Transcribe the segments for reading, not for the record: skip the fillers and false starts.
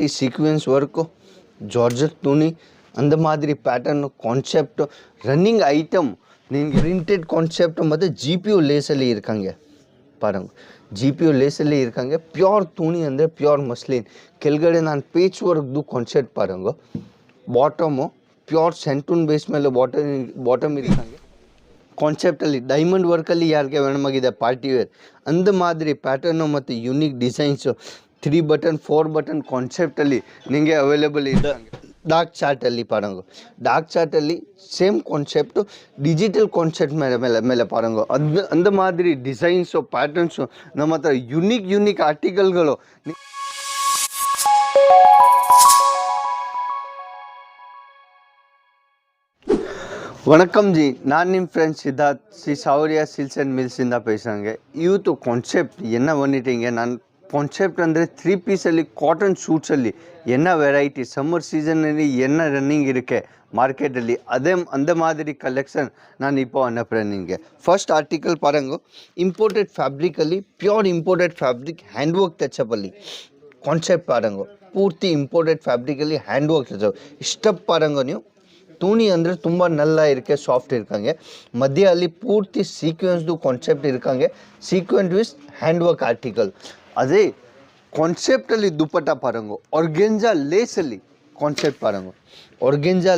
Multi sequence work, georgette ತುಣಿ, ಅಂದ ಮಾದರಿ ಪ್ಯಾಟರ್ನು, ಕಾನ್ಸೆಪ್ಟು, ರನ್ನಿಂಗ್ ಐಟಮ್ ನಿಮಗೆ ಪ್ರಿಂಟೆಡ್ ಕಾನ್ಸೆಪ್ಟ್ ಮತ್ತು ಜಿ ಪಿ ಯು ಲೇಸಲ್ಲಿ ಇರ್ಕಂಗೆ ಪಾರಂಗು. ಜಿ ಪಿ ಯು ಲೇಸಲ್ಲಿ ಇರ್ಕಂಗೆ ಪ್ಯೂರ್ ತುಣಿ ಅಂದರೆ ಪ್ಯೂರ್ ಮಸ್ಲಿನ್. ಕೆಳಗಡೆ ನಾನು ಪೇಚ್ ವರ್ಕ್ದು ಕಾನ್ಸೆಪ್ಟ್ ಪಾರಂಗು. ಬಾಟಮು ಪ್ಯೂರ್ ಸೆಂಟೂನ್ ಬೇಸ್ ಮೇಲೆ ಬಾಟಮ್ ಇರ್ಕಂಗೆ ಕಾನ್ಸೆಪ್ಟಲ್ಲಿ ಡೈಮಂಡ್ ವರ್ಕಲ್ಲಿ ಯಾರಿಗೆ ವೇಣಮಾಗಿದೆ ಪಾರ್ಟಿ ವೇರ್ ಅಂದ ಮಾದರಿ ಪ್ಯಾಟರ್ನು ಮತ್ತು ಯುನೀಕ್ ಡಿಸೈನ್ಸು 3 ಬಟನ್ 4 ಬಟನ್ ಕಾನ್ಸೆಪ್ಟಲ್ಲಿ ನಿಮಗೆ ಅವೈಲೇಬಲ್ ಇದೆ. ಡಾರ್ಕ್ ಚಾರ್ಟಲ್ಲಿ ಪಾರಂಗು. ಡಾರ್ಕ್ ಚಾರ್ಟಲ್ಲಿ ಸೇಮ್ ಕಾನ್ಸೆಪ್ಟು ಡಿಜಿಟಲ್ ಕಾನ್ಸೆಪ್ಟ್ ಮೇಲೆ ಪಾರಂಗು. ಅಂದ ಮಾದರಿ ಡಿಸೈನ್ಸು ಪ್ಯಾಟರ್ನ್ಸು ನಮ್ಮ ಹತ್ರ ಯುನೀಕ್ ಆರ್ಟಿಕಲ್ಗಳು. ವಣಕಂ ಜಿ, ನಾನು ನಿಮ್ಮ friend Siddharth Shri Sawariya silks and ಮಿಲ್ಸಿಂದ ಪೇಸಂಗೆ. ಇವತ್ತು ಕಾನ್ಸೆಪ್ಟ್ ಎನ್ನ ಬಂದಿಟ್ಟಿಂಗೆ ನಾನು ಕಾನ್ಸೆಪ್ಟ್ ಅಂದರೆ 3 ಪೀಸಲ್ಲಿ ಕಾಟನ್ ಶೂಟ್ಸಲ್ಲಿ ಎನ್ನ ವೆರೈಟಿ ಸಮ್ಮರ್ ಸೀಸನ್ನಲ್ಲಿ ಎನ್ನ ರನ್ನಿಂಗ್ ಇರುತ್ತೆ ಮಾರ್ಕೆಟಲ್ಲಿ ಅಂದ ಮಾದರಿ ಕಲೆಕ್ಷನ್ ನಾನು இப்போ ಅನ್ನಪ್ರೆ ನಿಮಗೆ. ಫಸ್ಟ್ ಆರ್ಟಿಕಲ್ ಪಾರಂಗು ಇಂಪೋರ್ಟೆಡ್ ಫ್ಯಾಬ್ರಿಕಲ್ಲಿ pure imported fabric hand work ಟಚಪ್ಪಲ್ಲಿ ಕಾನ್ಸೆಪ್ಟ್ ಪಾರಂಗು. ಪೂರ್ತಿ ಇಂಪೋರ್ಟೆಡ್ ಫ್ಯಾಬ್ರಿಕಲ್ಲಿ ಹ್ಯಾಂಡ್ ವರ್ಕ್ ಟಚಪ್ ಇಷ್ಟ ಪಾರಂಗು. ನೀವು ತುಣಿ ಅಂದರೆ ತುಂಬ ನಲ್ಲ ಇರಕ್ಕೆ ಸಾಫ್ಟ್ ಇರ್ಕಂಗೆ, ಮಧ್ಯ ಅಲ್ಲಿ ಪೂರ್ತಿ ಸೀಕ್ವೆನ್ಸ್ದು ಕಾನ್ಸೆಪ್ಟ್ ಇರ್ಕಂಗೆ, sequence with hand work article. ಅದೇ ಕಾನ್ಸೆಪ್ಟಲ್ಲಿ ದುಪ್ಪಟ್ಟ ಪಾರಂಗು. ಆರ್ಗೆಂಜಾ ಲೇಸಲ್ಲಿ ಕಾನ್ಸೆಪ್ಟ್ ಪಾರಂಗು. ಆರ್ಗೆಂಜಾ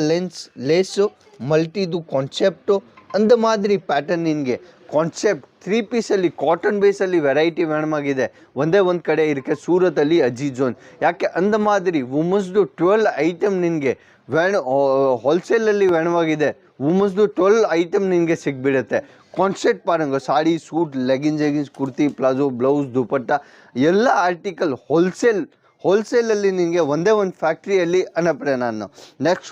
ಲೇಸು ಮಲ್ಟಿದು ಕಾನ್ಸೆಪ್ಟು ಅಂದ ಮಾದರಿ ಪ್ಯಾಟರ್ನ್ ನಿನಗೆ ಕಾನ್ಸೆಪ್ಟ್ 3 ಪೀಸಲ್ಲಿ ಕಾಟನ್ ಬೇಸಲ್ಲಿ ವೆರೈಟಿ ವೇಣಮಾಗಿದೆ. ಒಂದೇ ಒಂದು ಕಡೆ ಇರಕ್ಕೆ ಸೂರತಲ್ಲಿ ಅಜೀಜ್ ಝೋನ್. ಯಾಕೆ ಅಂದ ಮಾದರಿ ವುಮನ್ಸ್ದು 12 ಐಟಮ್ ನಿನಗೆ ಹೋಲ್ಸೇಲಲ್ಲಿ ವೇಣವಾಗಿದೆ. ವುಮನ್ಸ್ದು 12 ಐಟಮ್ ನಿನಗೆ ಸಿಗ್ಬಿಡುತ್ತೆ. ಕಾನ್ಸೆಪ್ಟ್ ಪಾರಂಗು sari, suit, leggings, kurti, palazzo, blouse, dupatta ಎಲ್ಲ ಆರ್ಟಿಕಲ್ ಹೋಲ್ಸೇಲಲ್ಲಿ ನಿನಗೆ ಒಂದೇ ಒಂದು ಫ್ಯಾಕ್ಟ್ರಿಯಲ್ಲಿ ಅನ್ನಪ್ರೆ ನಾನು. ನೆಕ್ಸ್ಟ್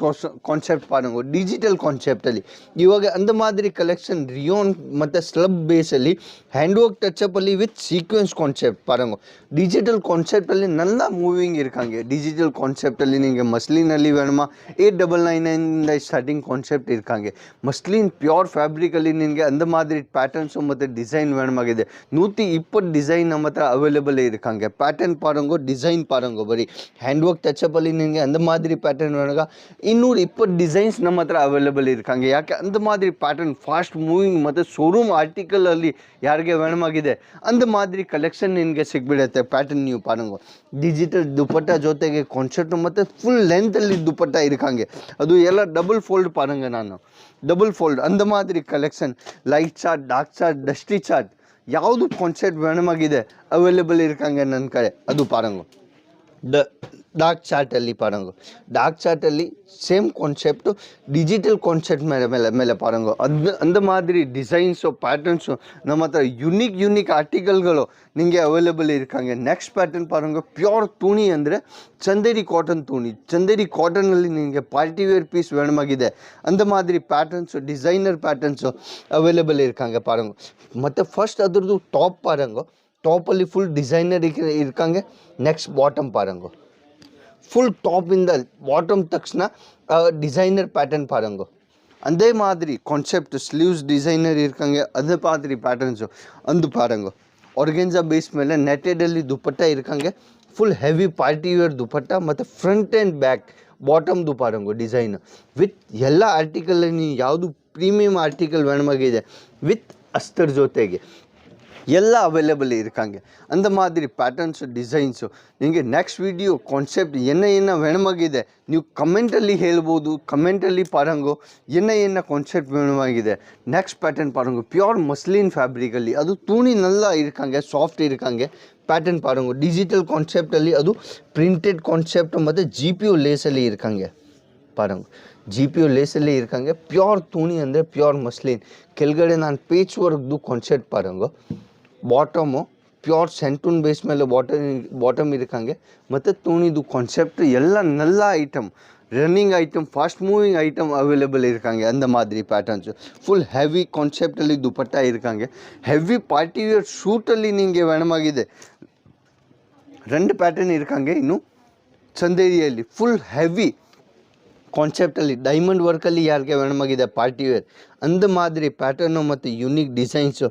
ಕಾನ್ಸೆಪ್ಟ್ ಪಾರಂಗು ಡಿಜಿಟಲ್ ಕಾನ್ಸೆಪ್ಟಲ್ಲಿ ಇವಾಗ ಅಂದ ಮಾದರಿ ಕಲೆಕ್ಷನ್ ರಿಯೋನ್ ಮತ್ತು ಸ್ಲಬ್ ಬೇಸಲ್ಲಿ ಹ್ಯಾಂಡ್ ವರ್ಕ್ ಟಚಪ್ಪಲ್ಲಿ ವಿತ್ ಸೀಕ್ವೆನ್ಸ್ ಕಾನ್ಸೆಪ್ಟ್ ಪಾರಂಗು. ಡಿಜಿಟಲ್ ಕಾನ್ಸೆಪ್ಟಲ್ಲಿ ನನ್ನ ಮೂವಿಂಗ್ ಇರ್ಕಂಗೆ. ಡಿಜಿಟಲ್ ಕಾನ್ಸೆಪ್ಟಲ್ಲಿ ನಿಮಗೆ ಮಸ್ಲಿನಲ್ಲಿ ವೇಣಮ 899 ಸ್ಟಾರ್ಟಿಂಗ್ ಕಾನ್ಸೆಪ್ಟ್ ಇರ್ಕಂಗೆ. ಮಸ್ಲಿನ್ ಪ್ಯೂರ್ ಫ್ಯಾಬ್ರಿಕಲ್ಲಿ ನಿನಗೆ ಅಂದ ಮಾದರಿ ಪ್ಯಾಟರ್ನ್ಸು ಮತ್ತು ಡಿಸೈನ್ ವೇಣಮಾಗಿದೆ. 120 ಡಿಸೈನ್ ನಮ್ಮ ಹತ್ರ ಅವೈಲೇಬಲ್ ಇರ್ಕಂಗೆ. ಪ್ಯಾಟರ್ನ್ ಪಾರಂಗು, ಡಿಸೈನ್ ಪಾರಂಗು. ಬರೀ ಹ್ಯಾಂಡ್ ವರ್ಕ್ ಟಚಪ್ಪಲ್ಲಿ ನಿನಗೆ ಅಂದ ಮಾದರಿ ಪ್ಯಾಟರ್ನ್ ಒಳಗ 220 ಡಿಸೈನ್ಸ್ ನಮ್ಮ ಹತ್ರ ಅವೈಲೇಬಲ್ ಇರ್ಕಂಗೆ. ಯಾಕೆ ಅಂದ ಮಾದರಿ ಪ್ಯಾಟರ್ನ್ ಫಾಸ್ಟ್ ಮೂವಿಂಗ್ ಮತ್ತು ಶೋರೂಮ್ ಆರ್ಟಿಕಲಲ್ಲಿ ಯಾರಿಗೆ ವೇಣಮಾಗಿದೆ ಅಂದ ಮಾದರಿ ಕಲೆಕ್ಷನ್ ನಿನಗೆ ಸಿಗ್ಬಿಡುತ್ತೆ. ಪ್ಯಾಟರ್ನ್ ನೀವು ಪಾರಂಗು ಡಿಜಿಟಲ್ ದುಪಟ್ಟ ಜೊತೆಗೆ ಕಾನ್ಸೆಪ್ಟ್ ಮತ್ತು ಫುಲ್ ಲೆಂತಲ್ಲಿ ದುಪಟ್ಟ ಇರ್ಕಂಗೆ. ಅದು ಎಲ್ಲ ಡಬಲ್ ಫೋಲ್ಡ್ ಪಾರಂಗ. ನಾನು ಡಬಲ್ ಫೋಲ್ಡ್ ಅಂದ ಮಾದರಿ collection light chart, dark chart, dusty chart ಯಾವುದು ಕಾನ್ಸೆಪ್ಟ್ ವೇಣಮಾಗಿದೆ ಅವೈಲೇಬಲ್ ಇರ್ಕಂಗೆ ನನ್ನ ಕಡೆ ಅದು ಪಾರಂಗು. ಡಾರ್ಕ್ ಚಾರ್ಟಲ್ಲಿ ಪಾರಂಗು. ಡಾರ್ಕ್ ಚಾರ್ಟಲ್ಲಿ ಸೇಮ್ ಕಾನ್ಸೆಪ್ಟು ಡಿಜಿಟಲ್ ಕಾನ್ಸೆಪ್ಟ್ ಮೇಲೆ ಪಾರಂಗು. ಅಂದ ಮಾದರಿ ಡಿಸೈನ್ಸು ಪ್ಯಾಟರ್ನ್ಸು ನಮ್ಮ ಹತ್ರ ಯುನೀಕ್ ಆರ್ಟಿಕಲ್ಗಳು ನಿಮಗೆ ಅವೈಲೇಬಲ್ ಇರ್ಕಂಗೆ. ನೆಕ್ಸ್ಟ್ ಪ್ಯಾಟರ್ನ್ ಪಾರಂಗು ಪ್ಯೂರ್ ತುಣಿ ಅಂದರೆ ಚಂದೇರಿ ಕಾಟನ್ ತುಣಿ. ಚಂದೇರಿ ಕಾಟನಲ್ಲಿ ನಿಮಗೆ ಪಾರ್ಟಿ ವೇರ್ ಪೀಸ್ ವೇಣಮಾಗಿದೆ. ಅಂದ ಮಾದರಿ ಪ್ಯಾಟರ್ನ್ಸು ಡಿಸೈನರ್ ಪ್ಯಾಟರ್ನ್ಸು ಅವೈಲೇಬಲ್ ಇರ್ಕಂಗೆ ಪಾರಂಗು. ಮತ್ತು ಫಸ್ಟ್ ಅದ್ರದ್ದು ಟಾಪ್ ಪಾರಂಗು. ಟಾಪಲ್ಲಿ ಫುಲ್ ಡಿಸೈನರ್ ಇರ್ಕಂಗೆ. ನೆಕ್ಸ್ಟ್ ಬಾಟಮ್ ಪಾರಂಗು. ಫುಲ್ ಟಾಪಿಂದ ಬಾಟಮ್ ತಕ್ಷಣ ಡಿಸೈನರ್ ಪ್ಯಾಟರ್ನ್ ಪಾರಂಗು. ಅದೇ ಮಾದರಿ ಕಾನ್ಸೆಪ್ಟ್ ಸ್ಲೀವ್ಸ್ ಡಿಸೈನರ್ ಇರ್ಕಂಗೆ. ಅದೇ ಮಾದರಿ ಪ್ಯಾಟರ್ನ್ಸು ಅಂದು ಪಾರಂಗು. ಆರ್ಗೆಂಜಾ ಬೇಸ್ ಮೇಲೆ ನೆಟೆಡಲ್ಲಿ ದುಪಟ್ಟ ಇರ್ಕಂಗೆ. Full heavy party wear dupatta ಮತ್ತು ಫ್ರಂಟ್ ಆ್ಯಂಡ್ ಬ್ಯಾಕ್ ಬಾಟಮ್ದು ಪಾರಂಗು ಡಿಸೈನ್ ವಿತ್ ಎಲ್ಲ ಆರ್ಟಿಕಲಲ್ಲಿ ನೀವು ಯಾವುದು ಪ್ರೀಮಿಯಮ್ ಆರ್ಟಿಕಲ್ ವೇಣಮಾಗಿದೆ ವಿತ್ ಅಸ್ತರ್ ಜೊತೆಗೆ ಎಲ್ಲ ಅವೈಲೇಬಲ್ ಇರ್ಕಂಗೆ. ಅಂದ ಮಾದರಿ ಪ್ಯಾಟರ್ನ್ಸು ಡಿಸೈನ್ಸು ನಿಮಗೆ ನೆಕ್ಸ್ಟ್ ವಿಡಿಯೋ ಕಾನ್ಸೆಪ್ಟ್ ಏನ ವೇಣಮಾಗಿದೆ ನೀವು ಕಮೆಂಟಲ್ಲಿ ಹೇಳ್ಬೋದು. ಕಮೆಂಟಲ್ಲಿ ಪಾರಂಗು ಏನ ಕಾನ್ಸೆಪ್ಟ್ ವೇಣಮಾಗಿದೆ. ನೆಕ್ಸ್ಟ್ ಪ್ಯಾಟರ್ನ್ ಪಾರಂಗು ಪ್ಯೂರ್ ಮಸ್ಲಿನ್ ಫ್ಯಾಬ್ರಿಕಲ್ಲಿ ಅದು ತುಣಿ ನಲ್ಲ ಇರ್ಕಂಗೆ, ಸಾಫ್ಟ್ ಇರ್ಕಂಗೆ. ಪ್ಯಾಟರ್ನ್ ಪಾರಂಗು ಡಿಜಿಟಲ್ ಕಾನ್ಸೆಪ್ಟಲ್ಲಿ ಅದು ಪ್ರಿಂಟೆಡ್ ಕಾನ್ಸೆಪ್ಟ್ ಮತ್ತು ಜಿ ಪಿ ಯು ಲೇಸಲ್ಲಿ ಇರ್ಕಂಗೆ ಪಾರಂಗು. ಜಿ ಪಿ ಯು ಲೇಸಲ್ಲಿ ಇರ್ಕಂಗೆ ಪ್ಯೂರ್ ತುಣಿ ಅಂದರೆ ಪ್ಯೂರ್ ಮಸ್ಲಿನ್. ಕೆಳಗಡೆ ನಾನು ಪೇಚ್ ವರ್ಕ್ದು ಕಾನ್ಸೆಪ್ಟ್ ಪಾರಂಗು. ಬಾಟಮು ಪ್ಯೂರ್ ಸೆಂಟೂನ್ ಬೇಸ್ ಮೇಲೆ ಬಾಟಮ್ ಇರ್ಕಂಗೆ ಮತ್ತು ತುಣಿದು ಕಾನ್ಸೆಪ್ಟ್ ಎಲ್ಲ ನಲ್ಲ item running item fast moving item available ಇರ್ಕಂಗೆ. ಅಂದ ಮಾದರಿ ಪ್ಯಾಟರ್ನ್ಸು ಫುಲ್ ಹೆವಿ ಕಾನ್ಸೆಪ್ಟಲ್ಲಿ ದುಪಟ್ಟ ಇರ್ಕಂಗೆ. ಹೆವಿ ಪಾರ್ಟಿ ವೇರ್ ಶೂಟಲ್ಲಿ ನಿಮಗೆ ವೇಣಮಾಗಿದೆ. 2 ಪ್ಯಾಟರ್ನ್ ಇರ್ಕಂಗೆ. ಇನ್ನು ಚಂದೇರಿಯಲ್ಲಿ ಫುಲ್ ಹೆವಿ ಕಾನ್ಸೆಪ್ಟಲ್ಲಿ ಡೈಮಂಡ್ ವರ್ಕಲ್ಲಿ ಯಾರಿಗೆ ವೇಣಮಾಗಿದೆ ಪಾರ್ಟಿ ವೇರ್ ಅಂದ ಮಾದರಿ ಪ್ಯಾಟರ್ನು ಮತ್ತು ಯುನೀಕ್ ಡಿಸೈನ್ಸು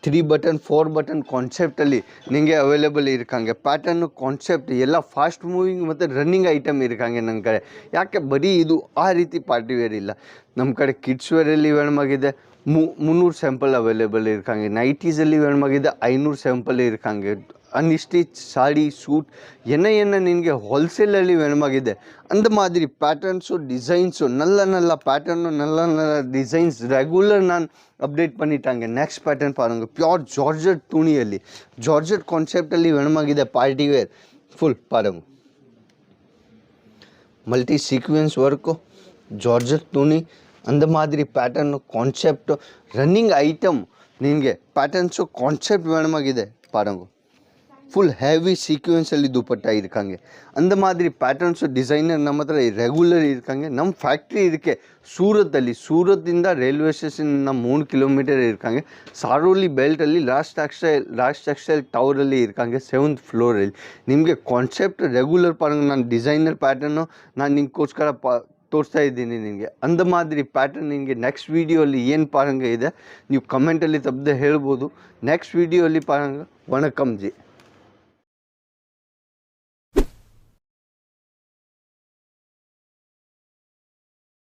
3 ಬಟನ್ 4 ಬಟನ್ ಕಾನ್ಸೆಪ್ಟಲ್ಲಿ ನಿಮಗೆ ಅವೈಲೇಬಲ್ ಇರ್ಕಂಗೆ ಪ್ಯಾಟರ್ನು ಕಾನ್ಸೆಪ್ಟ್ ಎಲ್ಲ ಫಾಸ್ಟ್ ಮೂವಿಂಗ್ ಮತ್ತು ರನ್ನಿಂಗ್ ಐಟಮ್ ಇರ್ಕಂಗೆ ನನ್ನ ಕಡೆ. ಯಾಕೆ ಬರೀ ಇದು ಆ ರೀತಿ ಪಾರ್ಟಿ ವೇರ್ ಇಲ್ಲ, ನಮ್ಮ ಕಡೆ ಕಿಡ್ಸ್ ವೇರಲ್ಲಿ ವೇಣಮಾಗಿದೆ 300 ಸ್ಯಾಂಪಲ್ ಅವೈಲೇಬಲ್ ಇರ್ಕಂಗೆ, ನೈಟೀಸಲ್ಲಿ ವೇಣಮಾಗಿದೆ 500 ಸ್ಯಾಂಪಲ್ ಇರ್ಕಂಗೆ, ಅನ್ಸ್ಟಿಚ್ ಸಾಡಿ ಸೂಟ್ என்ன ನಿನಗೆ ಹೋಲ್ಸೇಲಲ್ಲಿ ವೇಣಮಾಗಿದೆ. அந்த மாதிரி பேட்டர்ன்ஸோ டிசைன்ஸோ நல்ல நல்ல பேட்டர்னு நல்ல நல்ல டிசைன்ஸ் ரெகுலர் நான் அப்டேட் பண்ணிட்டாங்க. ನೆಕ್ಸ್ಟ್ ಪ್ಯಾಟರ್ನ್ பாருங்க, ಪ್ಯೂರ್ ಜಾರ್ಜೆಟ್ ತುಣಿಯಲ್ಲಿ ಜಾರ್ಜೆಟ್ ಕಾನ್ಸೆಪ್ಟಲ್ಲಿ ವೇಣಮಾಗಿದೆ ಪಾರ್ಟಿ ವೇರ್ ಫುಲ್ ಪಾರಂಗು, ಮಲ್ಟಿ ಸೀಕ್ವೆನ್ಸ್ ವರ್ಕು ಜಾರ್ಜೆಟ್ ತುಣಿ ಅಂದ ಮಾದರಿ ಪ್ಯಾಟರ್ನು ಕಾನ್ಸೆಪ್ಟು ರನ್ನಿಂಗ್ ಐಟಮ್ ನಿನಗೆ ಪ್ಯಾಟರ್ನ್ಸು ಕಾನ್ಸೆಪ್ಟ್ ವೇಣಮಾಗಿದೆ ಪಾರಂಗು. ಫುಲ್ ಹೆವಿ ಸೀಕ್ವೆನ್ಸಲ್ಲಿ ದುಪಟ್ಟ ಇರ್ಕಂಗೆ ಅಂದ ಮಾದರಿ ಪ್ಯಾಟರ್ನ್ಸು ಡಿಸೈನರ್ ನಮ್ಮ ಹತ್ರ ರೆಗ್ಯುಲರ್ ಇರ್ಕಂಗೆ. ನಮ್ಮ ಫ್ಯಾಕ್ಟ್ರಿ ಇದಕ್ಕೆ ಸೂರತ್ತಲ್ಲಿ, ಸೂರತ್ತಿಂದ ರೈಲ್ವೆ ಸ್ಟೇಷನ್ನ 3 ಕಿಲೋಮೀಟರ್ ಇರ್ಕಂಗೆ, ಸಾರೋಲಿ ಬೆಲ್ಟಲ್ಲಿ ರಾಜ್ ಟೆಕ್ಸ್ಟೈಲ್ ಟವರಲ್ಲಿ ಇರ್ಕಂಗೆ 7th ಫ್ಲೋರಲ್ಲಿ. ನಿಮಗೆ ಕಾನ್ಸೆಪ್ಟ್ ರೆಗ್ಯುಲರ್ ಪಾರಂಗ ನಾನು ಡಿಸೈನರ್ ಪ್ಯಾಟರ್ನು ನಾನು ನಿಂಗೋಸ್ಕರ ತೋರಿಸ್ತಾ ಇದ್ದೀನಿ ನಿನಗೆ. ಅಂದ ಮಾದರಿ ಪ್ಯಾಟರ್ನ್ ನಿನಗೆ ನೆಕ್ಸ್ಟ್ ವೀಡಿಯೋಲ್ಲಿ ಏನು ಪಾರಂಗ ಇದೆ ನೀವು ಕಮೆಂಟಲ್ಲಿ ತಪ್ಪದೆ ಹೇಳ್ಬೋದು. ನೆಕ್ಸ್ಟ್ ವೀಡಿಯೋಲ್ಲಿ ಪಾರಂಗ ವಣಕಂ ಜಿ.